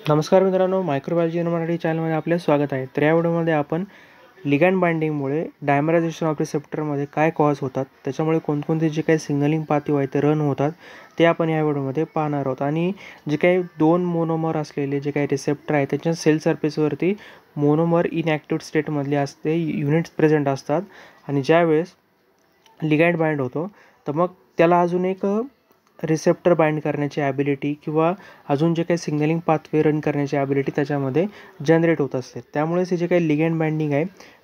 नमस्कार मित्रांनो, microbiology in Marathi चॅनलमध्ये आपले स्वागत आहे. तर या व्हिडिओमध्ये आपण लिगॅंड बाइंडिंगमुळे डायमरायझेशन ऑफ रिसेप्टरमध्ये काय कॉज होतात, त्याच्यामुळे कोणकोणते जे काही सिग्नलिंग पाथवे आहेत ते रन होतात, ते आपण या व्हिडिओमध्ये पाहणार आहोत. आणि जे काही दोन मोनोमर असलेले जे काही रिसेप्टर आहेत त्याच्या सेल सरफेसवरती मोनोमर इनॅक्टिव्ह स्टेटमधले असते युनिट्स प्रेझेंट असतात. आणि ज्यावेळेस लिगॅंड बाइंड होतो तर मग त्याला अजून एक रिसेप्टर बाइंड करण्याची ॲबिलिटी किंवा अजून जे काही सिग्नलिंग पाथवे रन करण्याची ॲबिलिटी त्याच्यामध्ये जनरेट होत असते. त्यामुळेच हे जे काही लिगॅंड बाइंडिंग आहे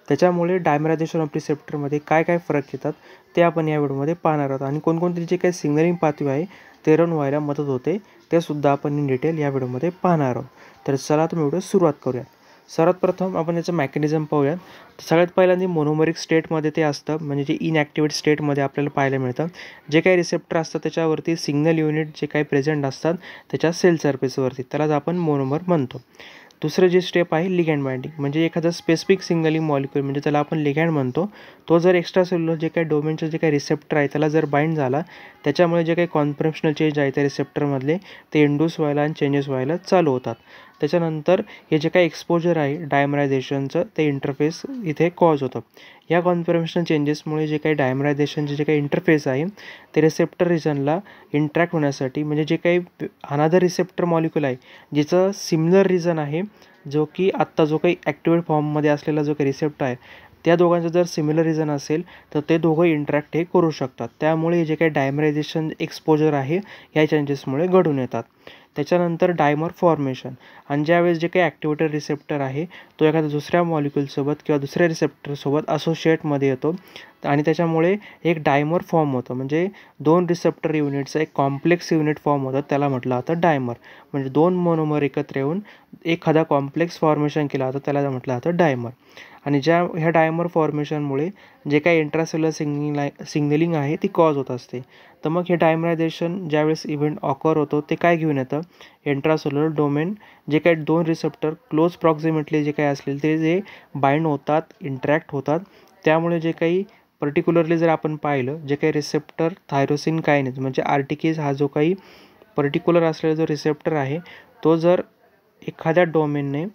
त्याच्यामुळे डायमरायझेशन ऑफ रिसेप्टरमध्ये काय काय फरक येतात ते आपण या व्हिडिओमध्ये पाहणार आहोत. आणि कोणकोणते जे काही सिग्नलिंग पाथवे आहे ते रन व्हायला मदत होते ते सुद्धा आपण इन डिटेल या व्हिडिओमध्ये पाहणार आहोत. तर चला तुम्ही व्हिडिओ सुरुवात करूया. सर्वात प्रथम आपण याचं मेकॅनिझम पाहूयात. सगळ्यात पहिल्यांदा मोनोमरिक स्टेटमध्ये ते असतं, म्हणजे जे इनॅक्टिवेट स्टेटमध्ये आपल्याला पाहायला मिळतं. जे काही रिसेप्टर असतात त्याच्यावरती सिग्नल युनिट जे काही प्रेझेंट असतात त्याच्या सेल सरफेसवरती, त्यालाच आपण मोनोमर म्हणतो. दुसरं जे स्टेप आहे लिगॅंड बाइंडिंग, म्हणजे एखादा स्पेसिफिक सिग्नलिंग मॉलिक्यूल म्हणजे त्याला आपण लिगॅंड म्हणतो, तो जर एक्स्ट्रा सेल्युलर जे काही डोमेनचे जे काही रिसेप्टर आहे त्याला जर बाइंड झाला, त्याच्यामुळे जे काही कॉन्फॉर्मेशनल चेंज आहे त्या रिसेप्टरमधले ते इंड्यूस व्हायला आणि चेंजेस व्हायला चालू होतात. त्याच्यानंतर हे जे काही एक्सपोजर आहे डायमरायझेशनचं ते इंटरफेस इथे कॉज होतं. या कॉन्फॉर्मेशनल चेंजेसमुळे जे काही डायमरायझेशनचे जे काही इंटरफेस आहे ते रिसेप्टर रिजनला इंटरॅक्ट होण्यासाठी, म्हणजे जे काही अनादर रिसेप्टर मॉलिक्यूल आहे जिचं सिमिलर रिजन आहे, जो की आत्ता जो काही ॲक्टिवेट फॉर्ममध्ये असलेला जो काही रिसेप्टर आहे त्या दोघांचं जर सिमिलर रिजन असेल तर ते दोघं इंटरॅक्ट हे करू शकतात. त्यामुळे जे काही डायमरायझेशन एक्सपोजर आहे या चेंजेसमुळे घडून येतात. त्याच्यानंतर डायमर फॉर्मेशन, आणि ज्यावेळेस जे काही ॲक्टिवेटर रिसेप्टर आहे तो एखाद्या दुसऱ्या मॉलिक्यूलसोबत किंवा दुसऱ्या रिसेप्टरसोबत असोशिएटमध्ये येतो आणि त्याच्यामुळे एक डायमर फॉर्म होतं. म्हणजे दोन रिसेप्टर युनिटचं एक कॉम्प्लेक्स युनिट फॉर्म होतं, त्याला म्हटलं जातं डायमर. म्हणजे दोन मोनोमर एकत्र येऊन एखादा कॉम्प्लेक्स फॉर्मेशन केला जातं, त्याला म्हटलं जातं डायमर. आणि ह्या डायमर फॉर्मेशनमुळे जे काही इंट्रासेल्युलर सिग्नलिंग आहे ती कॉज होत असते. तर मग हे डायमरायझेशन ज्यावेळेस इव्हेंट ऑकर होतो ते काय घेऊन येतं, इंट्रासेल्युलर डोमेन जे काही दोन रिसेप्टर क्लोज प्रॉक्झिमेटली जे काही असलेले ते जे बाइंड होतात, इंटरॅक्ट होतात. त्यामुळे जे काही पर्टिक्युलरली जर आपण पाहिलं, जे काही रिसेप्टर थायरोसिन कायनेज म्हणजे आर्टिकेज हा जो काही पर्टिक्युलर असलेला जो रिसेप्टर आहे तो जर एखाद्या डोमेनने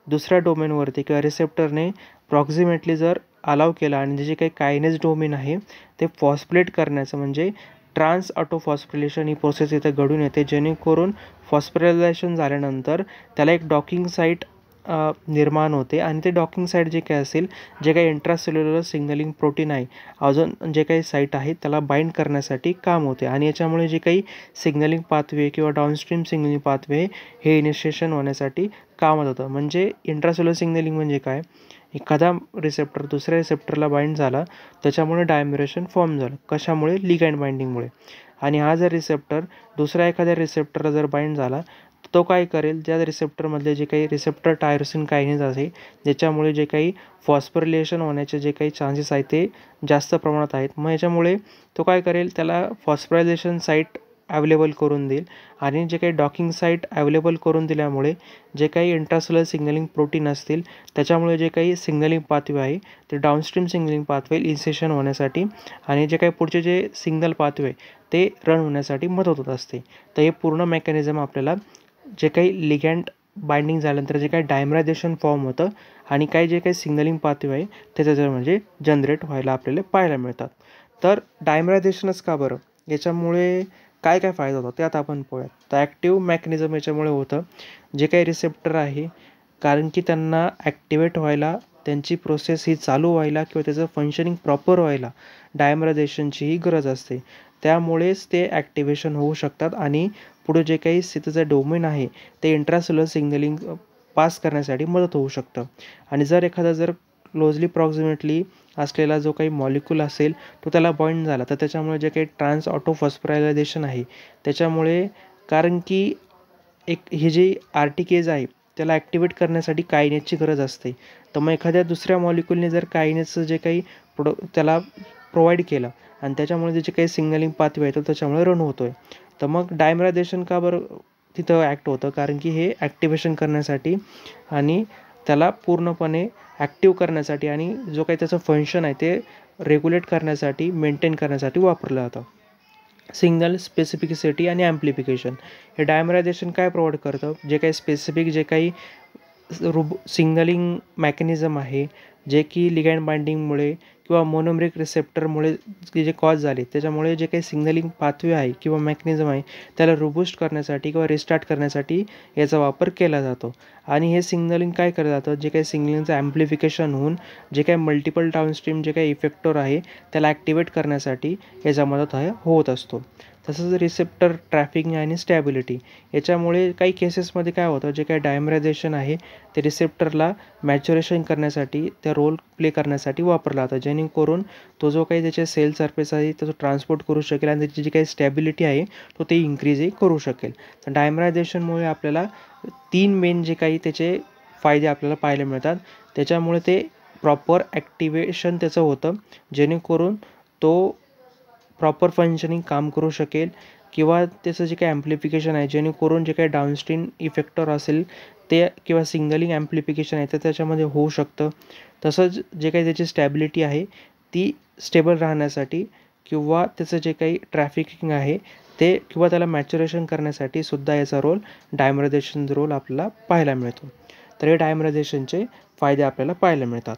दुसऱ्या डोमेनवरती किंवा रिसेप्टरने प्रॉक्झिमेटली जर अलाव केला आणि जे काही कायनेज डोमेन आहे ते फॉस्फोलेट करण्याचं, म्हणजे ट्रान्स ऑटोफॉस्फोरिलेशन ही प्रोसेस इथे घडून येते, जेणेकरून फॉस्फोरिलेशन झाल्यानंतर त्याला एक डॉकिंग साईट निर्माण होते. आणि ते डॉकिंग साईट जे काही असेल, जे काही इंट्रासेल्युलर सिग्नलिंग प्रोटीन आहे अजून जे काही साईट आहे त्याला बाइंड करण्यासाठी काम होते. आणि याच्यामुळे जे काही सिग्नलिंग पाथवे किंवा डाऊनस्ट्रीम सिग्नलिंग पाथवे हे इनिशिएशन होण्यासाठी कामात होतं. म्हणजे इंट्रासेल्युलर सिग्नलिंग म्हणजे काय, एखादा रिसेप्टर दुसऱ्या रिसेप्टरला बाइंड झाला त्याच्यामुळे डायमरेशन फॉर्म झालं. कशामुळे, लिगॅंड बाइंडिंगमुळे. आणि हा जर रिसेप्टर दुसऱ्या एखाद्या रिसेप्टरला जर बाइंड झाला तो काय करेल, ज्या रिसेप्टरमधले जे काही रिसेप्टर टायरोसिन कायनेज आहे ज्याच्यामुळे जे काही फॉस्फोरिलेशन होण्याचे जे काही चान्सेस आहेत ते जास्त प्रमाणात आहेत, मग याच्यामुळे तो काय करेल, त्याला फॉस्फोरायझेशन साईट अवेलेबल करून देईल. आणि जे काही डॉकिंग साईट अवेलेबल करून दिल्यामुळे जे काही इंट्रासेल्युलर सिग्नलिंग प्रोटीन असतील त्याच्यामुळे जे काही सिग्नलिंग पाथवे आहे ते डाऊनस्ट्रीम सिग्नलिंग पाथवे इनिशिएशन होण्यासाठी आणि जे काही पुढचे जे सिग्नल पाथवे ते रन होण्यासाठी मदत होत असते. तर हे पूर्ण मेकॅनिझम आपल्याला जे काही लिगॅंड बाइंडिंग झाल्यानंतर जे काही डायमरायझेशन फॉर्म होतं आणि काही जे काही सिग्नलिंग पाथवे आहे त्याच्या म्हणजे जनरेट व्हायला आपल्याला पाहायला मिळतात. तर डायमरायझेशनच का बरं, याच्यामुळे काय काय फायदा होतो ते आता आपण पाहूयात. तर ॲक्टिव्ह मेकॅनिझम याच्यामुळे होतं, जे काही रिसेप्टर आहे कारण की त्यांना ॲक्टिवेट व्हायला, त्यांची प्रोसेस ही चालू व्हायला किंवा त्याचं फंक्शनिंग प्रॉपर व्हायला डायमरायझेशनचीही गरज असते. त्यामुळेच ते ॲक्टिवेशन होऊ शकतात आणि पुढे जे काही त्याचं डोमेन आहे ते इंट्रासेल्युलर सिग्नलिंग पास करण्यासाठी मदत होऊ शकतं. आणि जर एखादा जर क्लोजली प्रॉक्झिमेटली असलेला जो काही मॉलिक्यूल असेल तो त्याला बाइंड झाला तर त्याच्यामुळे जे काही ट्रान्स ऑटोफॉस्फोरायलायझेशन आहे त्याच्यामुळे, कारण की हे जे आर्टिकेज आहे त्याला ॲक्टिवेट करण्यासाठी कायनेजची गरज असते. तर मग एखाद्या दुसऱ्या मॉलिक्यूलने जर कायनेजचं जे काही त्याला प्रोव्हाइड केलं आणि त्याच्यामुळे जे काही सिग्नलिंग पाथवे आहे तो त्याच्यामुळे रन होतो आहे. तर मग डायमरायझेशन का बरं तिथं ॲक्ट होतं, कारण की हे ॲक्टिवेशन करण्यासाठी आणि त्याला पूर्णपणे ॲक्टिव्ह करण्यासाठी आणि जो काही त्याचं फंक्शन आहे ते रेग्युलेट करण्यासाठी, मेंटेन करण्यासाठी वापरलं जातं. सिग्नल स्पेसिफिसिटी आणि ॲम्प्लिफिकेशन. हे डायमरायझेशन काय प्रोव्हाइड करतं, जे काही स्पेसिफिक जे काही सिग्नलिंग मेकॅनिझम आहे जे की लिगॅंड बाइंडिंगमुळे किंवा मोनोमेरिक रिसेप्टरमुळे जे कॉज झाले त्याच्यामुळे जे काही सिग्नलिंग पाथवे आहे किंवा मेकॅनिझम आहे त्याला रोबूस्ट करण्यासाठी किंवा रिस्टार्ट करण्यासाठी याचा वापर केला जातो. आणि हे सिग्नलिंग काय केलं जातं, जे काही सिग्नलिंगचं ॲम्प्लिफिकेशन होऊन जे काही मल्टिपल डाऊनस्ट्रीम जे काही इफेक्टर आहे त्याला ॲक्टिवेट करण्यासाठी याचा मदत होत असतो. तसंच रिसेप्टर ट्रॅफिकिंग आणि स्टॅबिलिटी, याच्यामुळे काही केसेसमध्ये काय होतं, जे काही डायमरायझेशन आहे ते रिसेप्टरला मॅच्युरेशन करण्यासाठी त्या रोल प्ले करण्यासाठी वापरला जातं, जेणेकरून तो जो काही त्याचे सेल सरफेस आहे तो ट्रान्सपोर्ट करू शकेल आणि त्याची जी काही स्टॅबिलिटी आहे तो ते इन्क्रीजही करू शकेल. तर डायमरायझेशनमुळे आपल्याला 3 मेन जे काही त्याचे फायदे आपल्याला पाहायला मिळतात. त्याच्यामुळे ते प्रॉपर ॲक्टिवेशन त्याचं होतं, जेणेकरून तो प्रॉपर फंक्शनिंग काम करू शकेल किंवा त्याचं जे काही ॲम्प्लिफिकेशन आहे जेणेकरून जे काही डाऊनस्ट्रीम इफेक्टर असेल ते किंवा सिग्नलिंग ॲम्प्लिफिकेशन आहे तर त्याच्यामध्ये होऊ शकतं. तसंच जे काही त्याची स्टॅबिलिटी आहे ती स्टेबल राहण्यासाठी किंवा त्याचं जे काही ट्रॅफिकिंग आहे ते किंवा त्याला मॅच्युरेशन करण्यासाठी सुद्धा याचा रोल डायमरायझेशनचा रोल आपल्याला पाहायला मिळतो. तर हे डायमरायझेशनचे फायदे आपल्याला पाहायला मिळतात.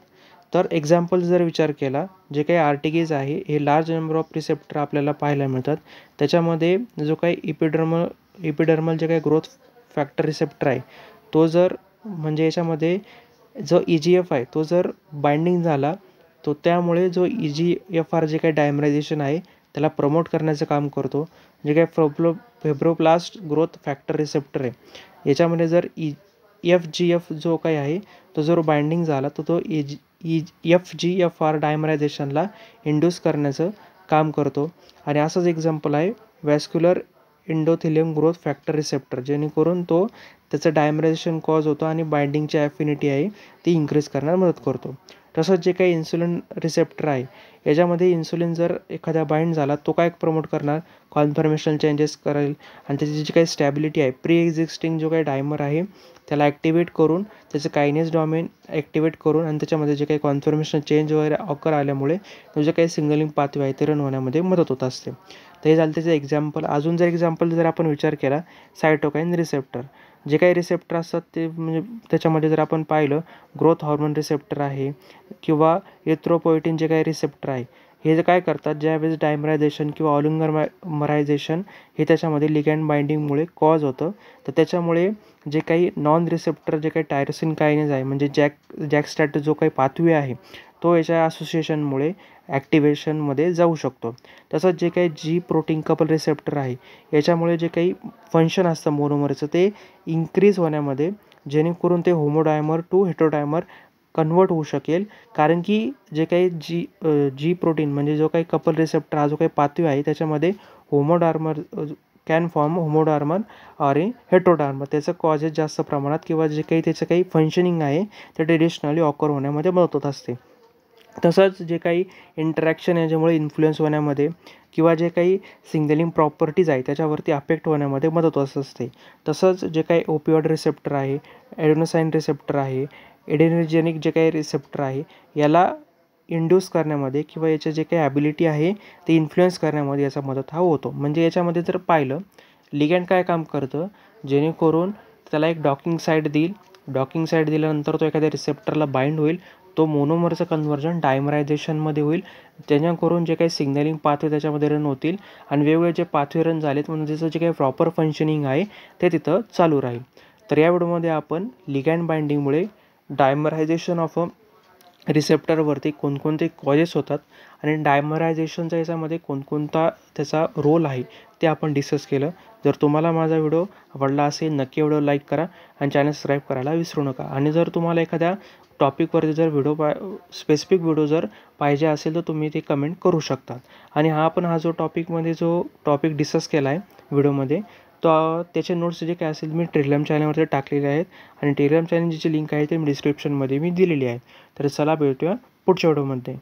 तर एक्झाम्पल जर विचार केला, जे काही आर्टिगेज आहे हे लार्ज नंबर ऑफ रिसेप्टर आपल्याला पाहायला मिळतात. त्याच्यामध्ये जो काही इपिडर्मल जे काही ग्रोथ फॅक्टर रिसेप्टर आहे तो जर म्हणजे याच्यामध्ये जो EGF आहे तो जर बाइंडिंग झाला तो त्यामुळे जो EGFR जे काही डायमरायझेशन आहे त्याला प्रमोट करण्याचं काम करतो. जे काही फेब्रोप्लास्ट ग्रोथ फॅक्टर रिसेप्टर आहे याच्यामध्ये जर FGF जो काही आहे तो जर बाइंडिंग झाला तर तो FGFR डायमरायझेशनला इंड्यूस करण्याचं काम करतो. आणि असंच एक्झाम्पल आहे वॅस्क्युलर एंडोथेलियम ग्रोथ फॅक्टर रिसेप्टर, जेणेकरून तो त्याचं डायमरायझेशन कॉज होतं आणि बाइंडिंगची ॲफिनिटी आहे ती इन्क्रीज करण्यास मदत करतो. तसंच जे काही इन्सुलिन रिसेप्टर आहे याच्यामध्ये इन्सुलिन जर एखाद्या बाइंड झाला तो काय प्रमोट करणार, कॉन्फर्मेशन चेंजेस करेल आणि त्याची जी काही स्टॅबिलिटी आहे प्री एक्झिस्टिंग जो काही डायमर आहे त्याला ॲक्टिवेट करून त्याचं कायनेस डॉमेन ॲक्टिवेट करून आणि त्याच्यामध्ये जे काही कॉन्फर्मेशन चेंज वगैरे ऑकर आल्यामुळे तो जे काही सिग्नलिंग पाथवे आहे ते रन होण्यामध्ये मदत होत असते. तर हे झालं त्याचं एक्झाम्पल. अजून जर एक्झाम्पल जर आपण विचार केला सायटोकाईन रिसेप्टर, जे काही रिसेप्टर असतात ते म्हणजे त्याच्यामध्ये जर आपण पाहिलं ग्रोथ हॉर्मोन रिसेप्टर आहे किंवा एथ्रोपोएटिन जे काही रिसेप्टर आहे हे जे काय करतात, ज्यावेळेस डायमरायझेशन किंवा ऑलिगोमरायझेशन हे त्याच्यामध्ये लिगॅंड बाइंडिंगमुळे कॉज होतं तर त्याच्यामुळे जे काही नॉन रिसेप्टर जे काही टायरोसिन कायनेज आहे म्हणजे जॅकस्टॅट जो काही पाथवे आहे तो याच्या असोसिएशनमुळे ॲक्टिवेशनमध्ये जाऊ शकतो. तसंच जे काही जी प्रोटीन कपल रिसेप्टर आहे याच्यामुळे जे काही फंक्शन असतं मोनोमरचं ते इन्क्रीज होण्यामध्ये, जेणेकरून ते होमोडायमर टू हेटेरोडायमर कन्वर्ट होऊ शकेल. कारण की जे काही जी प्रोटीन म्हणजे जो काही कपल रिसेप्टर हा जो काही पाथवे आहे त्याच्यामध्ये होमोडायमर कॅन फॉर्म होमोडायमर और हेटेरोडायमर, त्याचं कॉजेस जास्त प्रमाणात किंवा जे काही त्याचं काही फंक्शनिंग आहे ते ट्रेडिशनली ऑकर होण्यामध्ये मदत होत असते. तसंच जे काही इंटरॅक्शन याच्यामुळे इन्फ्लुएन्स होण्यामध्ये किंवा जे काही सिग्नलिंग प्रॉपर्टीज आहे त्याच्यावरती अफेक्ट होण्यामध्ये मदत होत असते. तसंच जे काही ओपिओइड रिसेप्टर आहे, ॲडेनोसाईन रिसेप्टर आहे, एडेनर्जेनिक जे काही रिसेप्टर आहे याला इंड्यूस करण्यामध्ये किंवा याचे जे काही ॲबिलिटी आहे ते इन्फ्लुएन्स करण्यामध्ये याचा मदत होतो. म्हणजे याच्यामध्ये जर पाहिलं लिगॅंड काय काम करतं, जेणेकरून त्याला एक डॉकिंग साईट देईल, डॉकिंग साईट दिल्यानंतर तो एखाद्या रिसेप्टरला बाइंड होईल, तो मोनोमरचं कन्व्हर्जन डायमरायझेशनमध्ये होईल, जेणेकरून जे काही सिग्नलिंग पाथवे त्याच्यामध्ये रन होतील आणि वेगवेगळे जे पाथवे रन झालेत म्हणजे त्याचं जे काही प्रॉपर फंक्शनिंग आहे ते तिथं चालू राहील. तर या व्हिडिओमध्ये आपण लिगॅंड बाइंडिंगमुळे डायमरायझेशन ऑफ रिसेप्टरवरती कोणकोणते कॉजेस होतात आणि डायमरायझेशनचा याच्यामध्ये कोणकोणता त्याचा रोल आहे ते आपण डिस्कस केलं. जर तुम्हाला माझा व्हिडिओ आवडला असेल नक्की व्हिडिओ लाईक करा आणि चॅनल सबस्क्राईब करायला विसरू नका. आणि जर तुम्हाला एखाद्या टॉपिकवरती जर स्पेसिफिक व्हिडिओ जर पाहिजे असेल तर तुम्ही ते कमेंट करू शकता. आणि हा जो टॉपिक डिस्कस केला आहे व्हिडिओमध्ये तर त्याचे नोट्स जे काय असेल मी टेलिग्राम चॅनलवरती टाकलेले आहेत आणि टेलिग्राम चॅनलची जी लिंक आहे ते मी डिस्क्रिप्शनमध्ये मी दिलेली आहे. तर चला भेटूया पुढच्या व्हिडिओमध्ये.